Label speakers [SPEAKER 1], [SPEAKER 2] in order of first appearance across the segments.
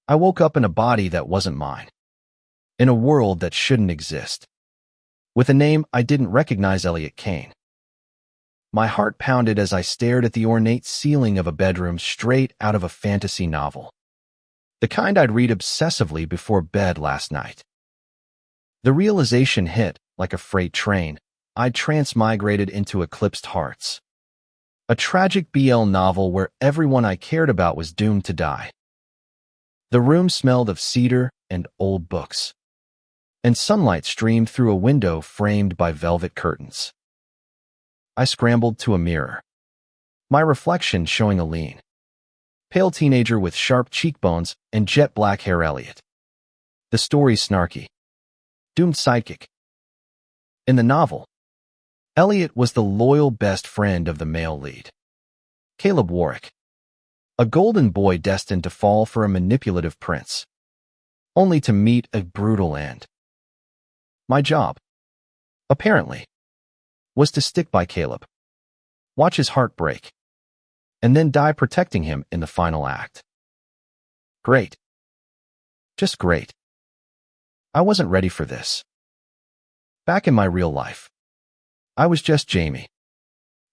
[SPEAKER 1] I woke up in a body that wasn't mine, in a world that shouldn't exist, with a name I didn't recognize: Elliot Kane. My heart pounded as I stared at the ornate ceiling of a bedroom straight out of a fantasy novel, the kind I'd read obsessively before bed last night. The realization hit like a freight train. I'd transmigrated into Eclipsed Hearts, a tragic BL novel where everyone I cared about was doomed to die. The room smelled of cedar and old books, and sunlight streamed through a window framed by velvet curtains. I scrambled to a mirror, my reflection showing a lean, pale teenager with sharp cheekbones and jet black hair. Elliot, the story's snarky, doomed sidekick. In the novel, Elliot was the loyal best friend of the male lead, Caleb Warwick, a golden boy destined to fall for a manipulative prince, only to meet a brutal end. My job, apparently, was to stick by Caleb, watch his heart break, and then die protecting him in the final act. Great. Just great. I wasn't ready for this. Back in my real life, I was just Jamie,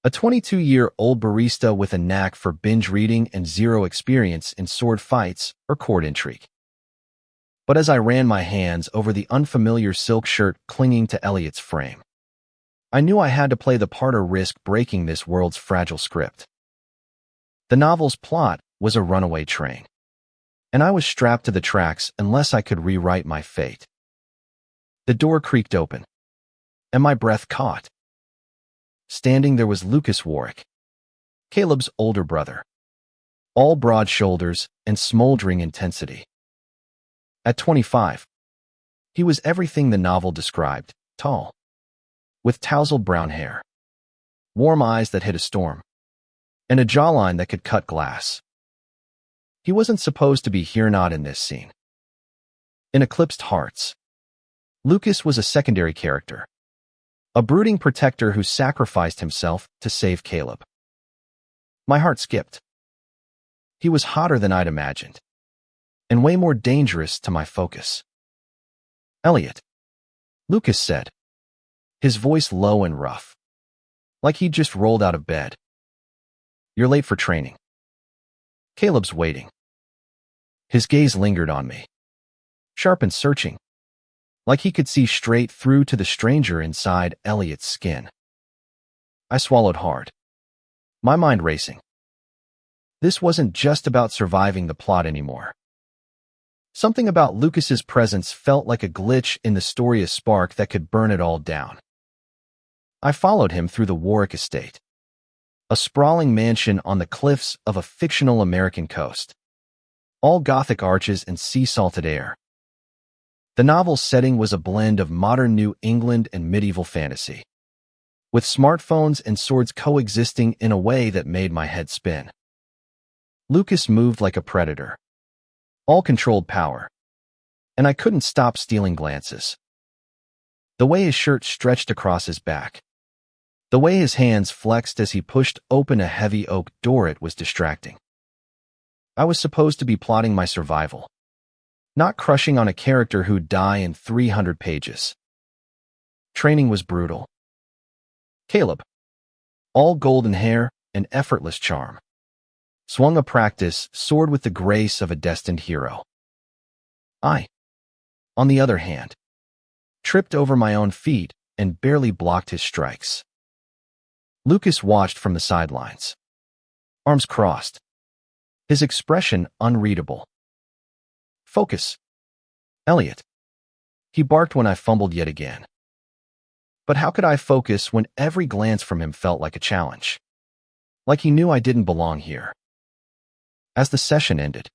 [SPEAKER 1] a 22-year-old barista with a knack for binge reading and zero experience in sword fights or court intrigue. But as I ran my hands over the unfamiliar silk shirt clinging to Elliot's frame, I knew I had to play the part or risk breaking this world's fragile script. The novel's plot was a runaway train, and I was strapped to the tracks unless I could rewrite my fate. The door creaked open, and my breath caught. Standing there was Lucas Warwick, Caleb's older brother, all broad shoulders and smoldering intensity. At 25, he was everything the novel described: tall, with tousled brown hair, warm eyes that hid a storm, and a jawline that could cut glass. He wasn't supposed to be here, not in this scene. In Eclipsed Hearts, Lucas was a secondary character, a brooding protector who sacrificed himself to save Caleb. My heart skipped. He was hotter than I'd imagined, and way more dangerous to my focus. Elliot, Lucas said, his voice low and rough, like he'd just rolled out of bed. You're late for training. Caleb's waiting. His gaze lingered on me, sharp and searching, like he could see straight through to the stranger inside Elliot's skin. I swallowed hard, my mind racing. This wasn't just about surviving the plot anymore. Something about Lucas's presence felt like a glitch in the story, a spark that could burn it all down. I followed him through the Warwick estate, a sprawling mansion on the cliffs of a fictional American coast, all Gothic arches and sea-salted air. The novel's setting was a blend of modern New England and medieval fantasy, with smartphones and swords coexisting in a way that made my head spin. Lucas moved like a predator, all controlled power, and I couldn't stop stealing glances. The way his shirt stretched across his back, the way his hands flexed as he pushed open a heavy oak door, it was distracting. I was supposed to be plotting my survival, not crushing on a character who'd die in 300 pages. Training was brutal. Caleb, all golden hair and effortless charm, swung a practice sword with the grace of a destined hero. I, on the other hand, tripped over my own feet and barely blocked his strikes. Lucas watched from the sidelines, arms crossed, his expression unreadable. Focus, Elliot, he barked when I fumbled yet again. But how could I focus when every glance from him felt like a challenge? Like he knew I didn't belong here. As the session ended,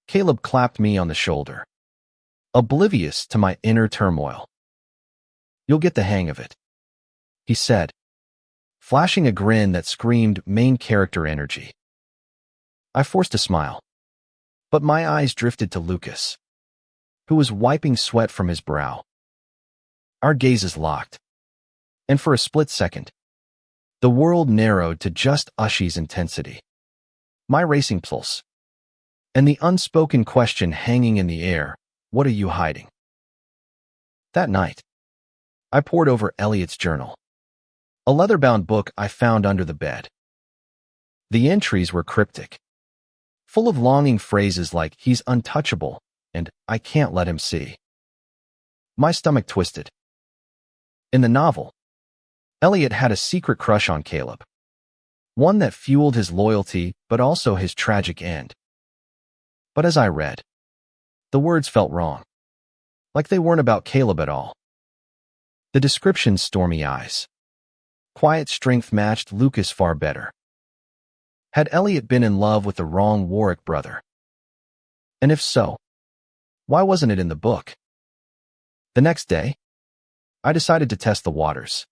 [SPEAKER 1] Caleb clapped me on the shoulder, oblivious to my inner turmoil. You'll get the hang of it, he said, flashing a grin that screamed main character energy. I forced a smile, but my eyes drifted to Lucas, who was wiping sweat from his brow. Our gazes locked, and for a split second, the world narrowed to just Ushy's intensity, my racing pulse, and the unspoken question hanging in the air, what are you hiding? That night, I pored over Elliot's journal, a leather-bound book I found under the bed. The entries were cryptic, full of longing phrases like, he's untouchable, and I can't let him see. My stomach twisted. In the novel, Elliot had a secret crush on Caleb, one that fueled his loyalty but also his tragic end. But as I read, the words felt wrong, like they weren't about Caleb at all. The description's stormy eyes, quiet strength matched Lucas far better. Had Elliot been in love with the wrong Warwick brother? And if so, why wasn't it in the book? The next day, I decided to test the waters.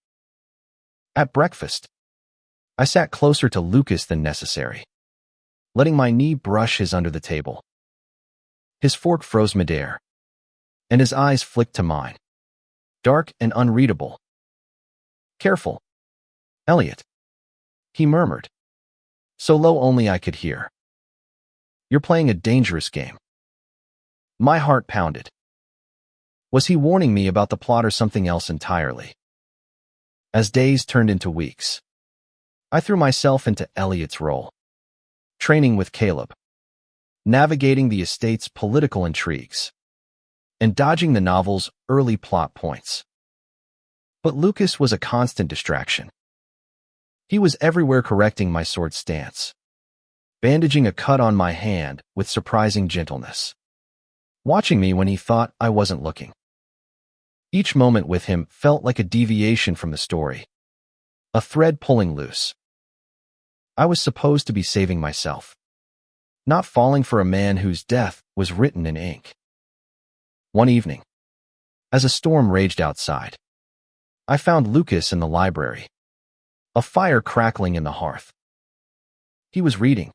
[SPEAKER 1] At breakfast, I sat closer to Lucas than necessary, letting my knee brush his under the table. His fork froze midair, and his eyes flicked to mine, dark and unreadable. Careful, Elliot, he murmured, so low only I could hear. You're playing a dangerous game. My heart pounded. Was he warning me about the plot or something else entirely? As days turned into weeks, I threw myself into Elliot's role, training with Caleb, navigating the estate's political intrigues, and dodging the novel's early plot points. But Lucas was a constant distraction. He was everywhere correcting my sword stance, bandaging a cut on my hand with surprising gentleness, watching me when he thought I wasn't looking. Each moment with him felt like a deviation from the story, a thread pulling loose. I was supposed to be saving myself, not falling for a man whose death was written in ink. One evening, as a storm raged outside, I found Lucas in the library, a fire crackling in the hearth. He was reading,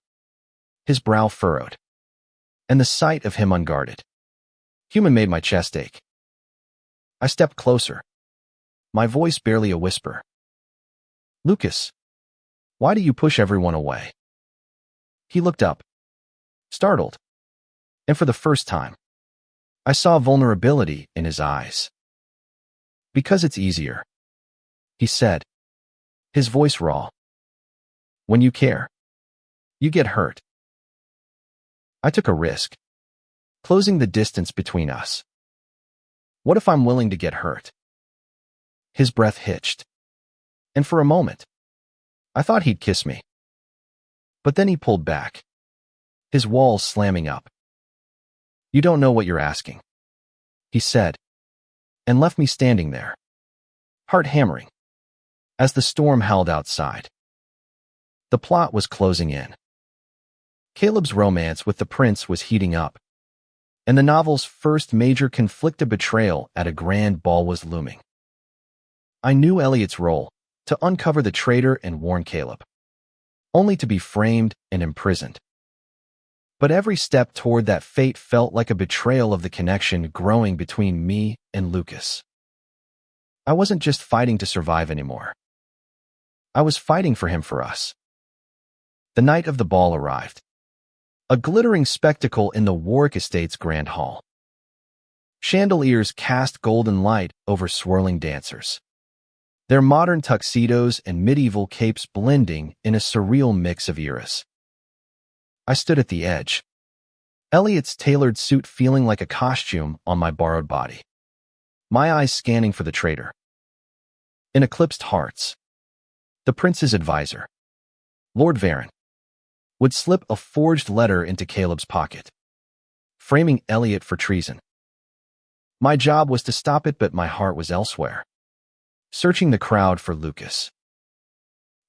[SPEAKER 1] his brow furrowed, and the sight of him unguarded, made my chest ache. I stepped closer, my voice barely a whisper. Lucas, why do you push everyone away? He looked up, startled, and for the first time, I saw vulnerability in his eyes. Because it's easier, he said, his voice raw. When you care, you get hurt. I took a risk, closing the distance between us. What if I'm willing to get hurt? His breath hitched, and for a moment, I thought he'd kiss me. But then he pulled back, his walls slamming up. You don't know what you're asking, he said, and left me standing there, heart hammering, as the storm howled outside. The plot was closing in. Caleb's romance with the prince was heating up, and the novel's first major conflict of betrayal at a grand ball was looming. I knew Elliot's role, to uncover the traitor and warn Caleb, only to be framed and imprisoned. But every step toward that fate felt like a betrayal of the connection growing between me and Lucas. I wasn't just fighting to survive anymore. I was fighting for him, for us. The night of the ball arrived, a glittering spectacle in the Warwick Estate's grand hall. Chandeliers cast golden light over swirling dancers, their modern tuxedos and medieval capes blending in a surreal mix of eras. I stood at the edge, Elliot's tailored suit feeling like a costume on my borrowed body, my eyes scanning for the traitor. In eclipsed hearts, the prince's advisor, Lord Varen, would slip a forged letter into Caleb's pocket, framing Elliot for treason. My job was to stop it, but my heart was elsewhere, searching the crowd for Lucas.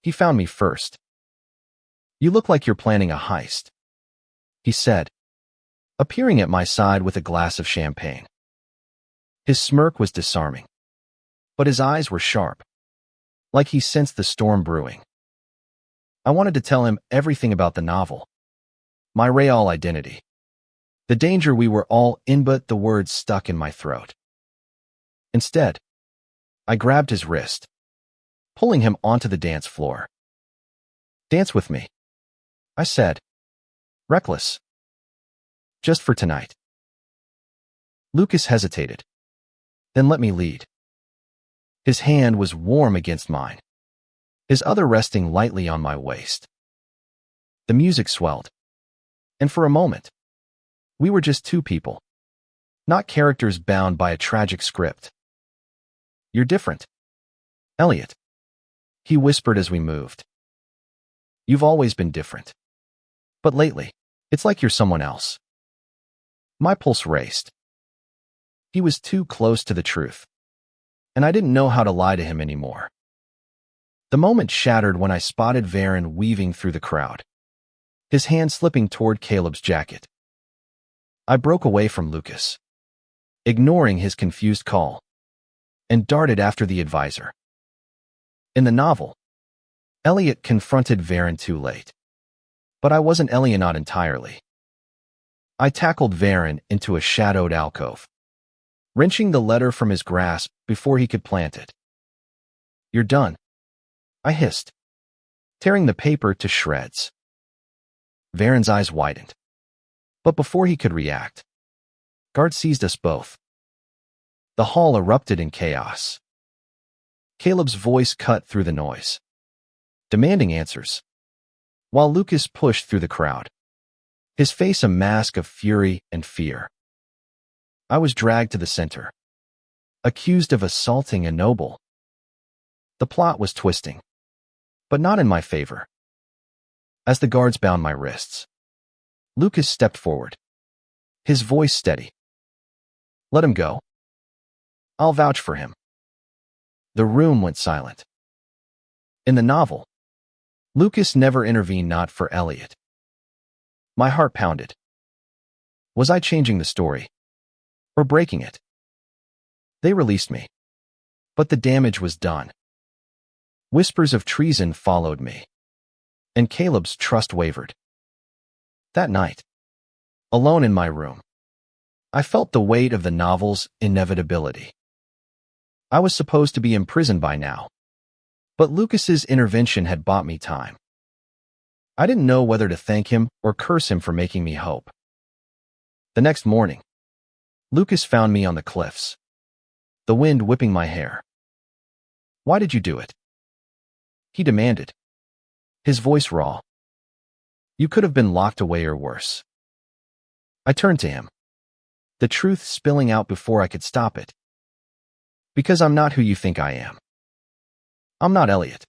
[SPEAKER 1] He found me first. You look like you're planning a heist, he said, appearing at my side with a glass of champagne. His smirk was disarming, but his eyes were sharp, like he sensed the storm brewing. I wanted to tell him everything about the novel, my real identity, the danger we were all in, but the words stuck in my throat. Instead, I grabbed his wrist, pulling him onto the dance floor. Dance with me, I said, reckless. Just for tonight. Lucas hesitated. Then let me lead. His hand was warm against mine, his other resting lightly on my waist. The music swelled, and for a moment, we were just two people, not characters bound by a tragic script. You're different, Elliot, he whispered as we moved. You've always been different. But lately, it's like you're someone else. My pulse raced. He was too close to the truth, and I didn't know how to lie to him anymore. The moment shattered when I spotted Varen weaving through the crowd, his hand slipping toward Caleb's jacket. I broke away from Lucas, ignoring his confused call, and darted after the advisor. In the novel, Elliot confronted Varen too late. But I wasn't Elionot entirely. I tackled Varen into a shadowed alcove, wrenching the letter from his grasp before he could plant it. You're done, I hissed, tearing the paper to shreds. Varen's eyes widened. But before he could react, guards seized us both. The hall erupted in chaos. Caleb's voice cut through the noise, demanding answers, while Lucas pushed through the crowd, his face a mask of fury and fear. I was dragged to the center, accused of assaulting a noble. The plot was twisting, but not in my favor. As the guards bound my wrists, Lucas stepped forward, his voice steady. Let him go. I'll vouch for him. The room went silent. In the novel, Lucas never intervened, not for Elliot. My heart pounded. Was I changing the story, or breaking it? They released me, but the damage was done. Whispers of treason followed me, and Caleb's trust wavered. That night, alone in my room, I felt the weight of the novel's inevitability. I was supposed to be imprisoned by now, but Lucas's intervention had bought me time. I didn't know whether to thank him or curse him for making me hope. The next morning, Lucas found me on the cliffs, the wind whipping my hair. Why did you do it? He demanded, his voice raw. You could have been locked away or worse. I turned to him, the truth spilling out before I could stop it. Because I'm not who you think I am. I'm not Elliot.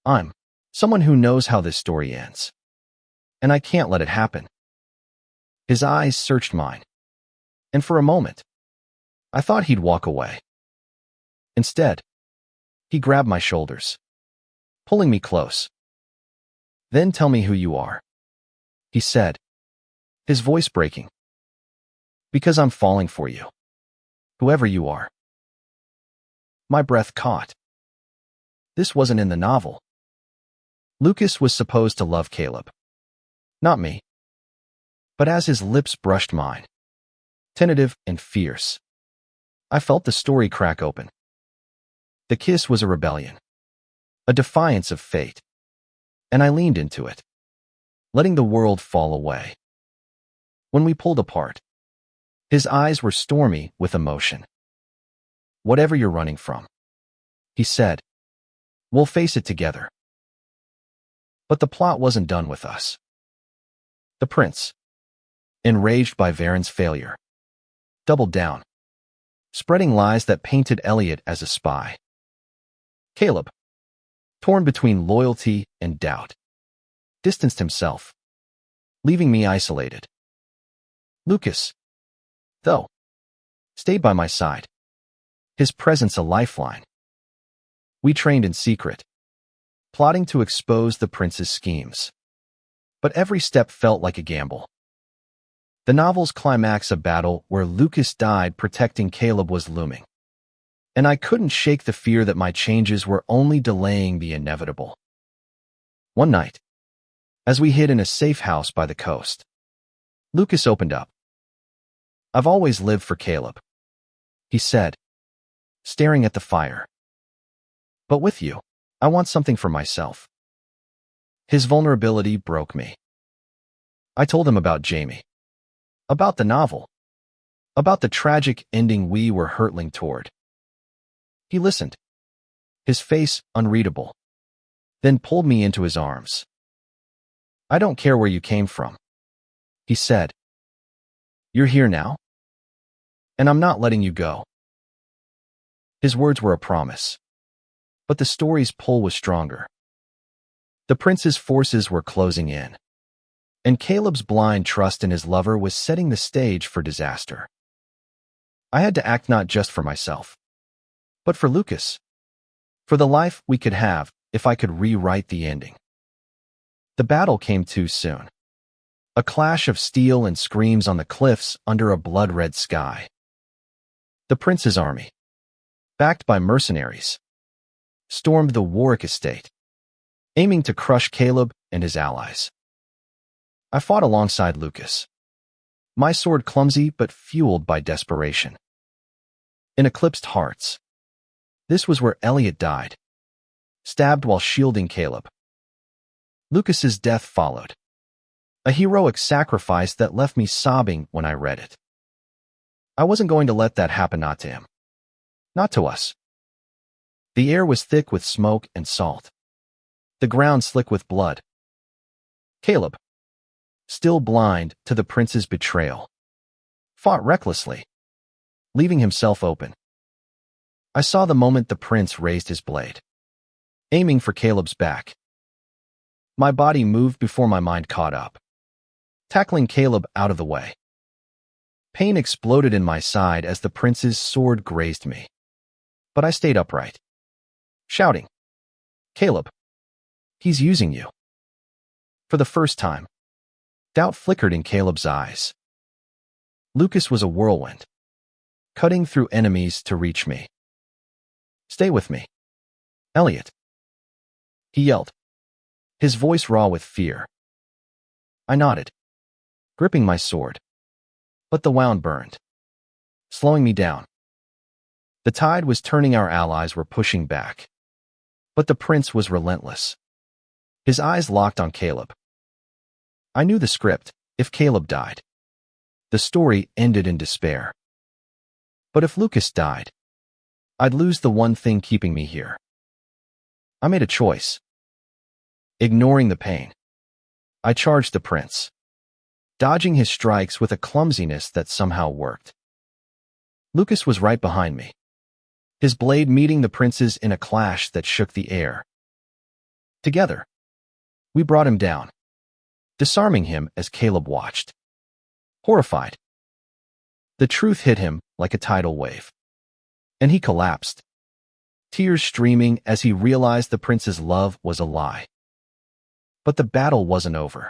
[SPEAKER 1] I'm someone who knows how this story ends. And I can't let it happen. His eyes searched mine, and for a moment, I thought he'd walk away. Instead, he grabbed my shoulders, pulling me close. Then tell me who you are, he said, his voice breaking. Because I'm falling for you, whoever you are. My breath caught. This wasn't in the novel. Lucas was supposed to love Caleb, not me. But as his lips brushed mine, tentative and fierce, I felt the story crack open. The kiss was a rebellion, a defiance of fate, and I leaned into it, letting the world fall away. When we pulled apart, his eyes were stormy with emotion. Whatever you're running from, he said, we'll face it together. But the plot wasn't done with us. The prince, enraged by Varen's failure, doubled down, spreading lies that painted Elliot as a spy. Caleb, torn between loyalty and doubt, distanced himself, leaving me isolated. Lucas, though, stayed by my side, his presence a lifeline. We trained in secret, plotting to expose the prince's schemes. But every step felt like a gamble. The novel's climax, a battle where Lucas died protecting Caleb, was looming. And I couldn't shake the fear that my changes were only delaying the inevitable. One night, as we hid in a safe house by the coast, Lucas opened up. I've always lived for Caleb, he said, staring at the fire. But with you, I want something for myself. His vulnerability broke me. I told him about Jamie, About the novel. About the tragic ending we were hurtling toward. He listened, his face unreadable, then pulled me into his arms. I don't care where you came from, he said. You're here now, and I'm not letting you go. His words were a promise, but the story's pull was stronger. The prince's forces were closing in, and Caleb's blind trust in his lover was setting the stage for disaster. I had to act not just for myself, but for Lucas, for the life we could have if I could rewrite the ending. The battle came too soon. A clash of steel and screams on the cliffs under a blood-red sky. The prince's army, backed by mercenaries, stormed the Warwick estate, aiming to crush Caleb and his allies. I fought alongside Lucas, my sword clumsy but fueled by desperation. In Eclipsed Hearts, this was where Elliot died, stabbed while shielding Caleb. Lucas's death followed, a heroic sacrifice that left me sobbing when I read it. I wasn't going to let that happen, not to him, not to us. The air was thick with smoke and salt, the ground slick with blood. Caleb, still blind to the prince's betrayal, fought recklessly, leaving himself open. I saw the moment the prince raised his blade, aiming for Caleb's back. My body moved before my mind caught up, tackling Caleb out of the way. Pain exploded in my side as the prince's sword grazed me, but I stayed upright, shouting, Caleb, he's using you. For the first time, doubt flickered in Caleb's eyes. Lucas was a whirlwind, cutting through enemies to reach me. Stay with me, Elliot, he yelled, his voice raw with fear. I nodded, gripping my sword, but the wound burned, slowing me down. The tide was turning, our allies were pushing back, but the prince was relentless. His eyes locked on Caleb. I knew the script. If Caleb died, the story ended in despair. But if Lucas died, I'd lose the one thing keeping me here. I made a choice. Ignoring the pain, I charged the prince, dodging his strikes with a clumsiness that somehow worked. Lucas was right behind me, his blade meeting the prince's in a clash that shook the air. Together, we brought him down, disarming him as Caleb watched, horrified. The truth hit him like a tidal wave, and he collapsed, tears streaming as he realized the prince's love was a lie. But the battle wasn't over.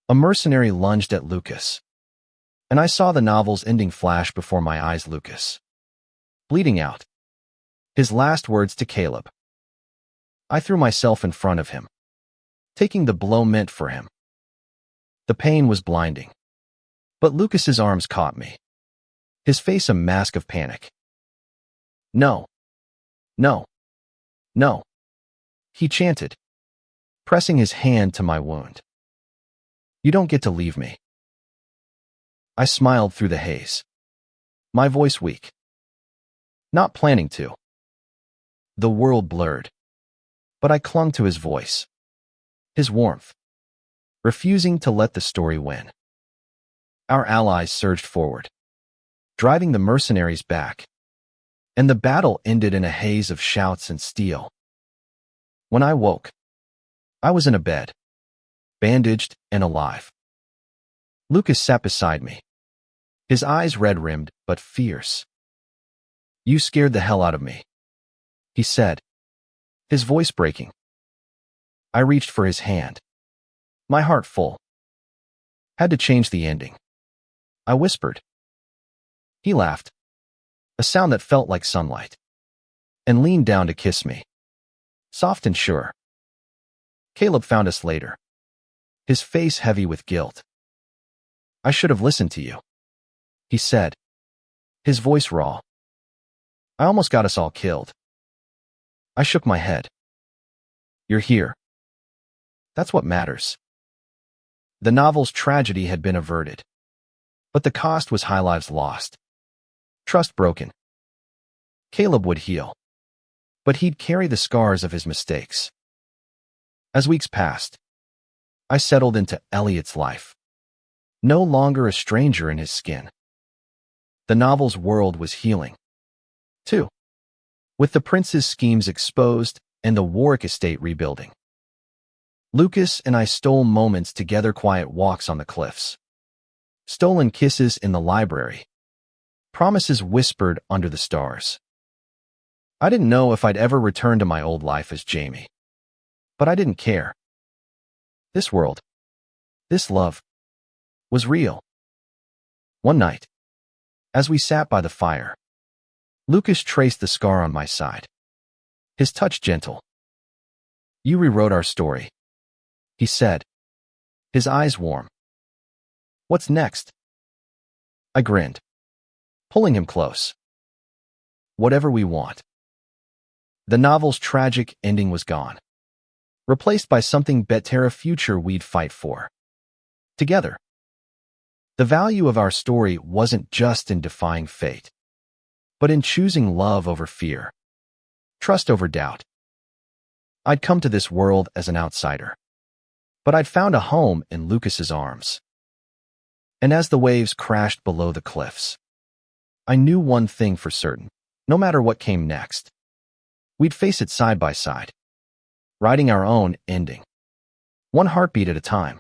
[SPEAKER 1] A mercenary lunged at Lucas, and I saw the novel's ending flash before my eyes. Lucas, bleeding out, his last words to Caleb. I threw myself in front of him, taking the blow meant for him. The pain was blinding, but Lucas's arms caught me, his face a mask of panic. No, no, no, he chanted, pressing his hand to my wound. You don't get to leave me. I smiled through the haze, my voice weak. Not planning to. The world blurred, but I clung to his voice, his warmth, refusing to let the story win. Our allies surged forward, driving the mercenaries back, and the battle ended in a haze of shouts and steel. When I woke, I was in a bed, bandaged and alive. Lucas sat beside me, his eyes red-rimmed but fierce. You scared the hell out of me, he said, his voice breaking. I reached for his hand, my heart full. Had to change the ending, I whispered. He laughed, a sound that felt like sunlight, and leaned down to kiss me, soft and sure. Caleb found us later, his face heavy with guilt. I should have listened to you, he said, his voice raw. I almost got us all killed. I shook my head. You're here. That's what matters. The novel's tragedy had been averted, But the cost was high, lives lost. Trust broken. Caleb would heal, but he'd carry the scars of his mistakes. As weeks passed, I settled into Elliot's life, no longer a stranger in his skin. The novel's world was healing, too, with the prince's schemes exposed and the Warwick estate rebuilding. Lucas and I stole moments together, quiet walks on the cliffs, stolen kisses in the library, promises whispered under the stars. I didn't know if I'd ever return to my old life as Jamie, but I didn't care. This world, this love, was real. One night, as we sat by the fire, Lucas traced the scar on my side, his touch gentle. "You rewrote our story," he said, his eyes warm. "What's next?" I grinned, pulling him close. "Whatever we want." The novel's tragic ending was gone, replaced by something better, a future we'd fight for together. The value of our story wasn't just in defying fate, but in choosing love over fear, trust over doubt. I'd come to this world as an outsider, but I'd found a home in Lucas's arms. And as the waves crashed below the cliffs, I knew one thing for certain: no matter what came next, we'd face it side by side, writing our own ending, one heartbeat at a time.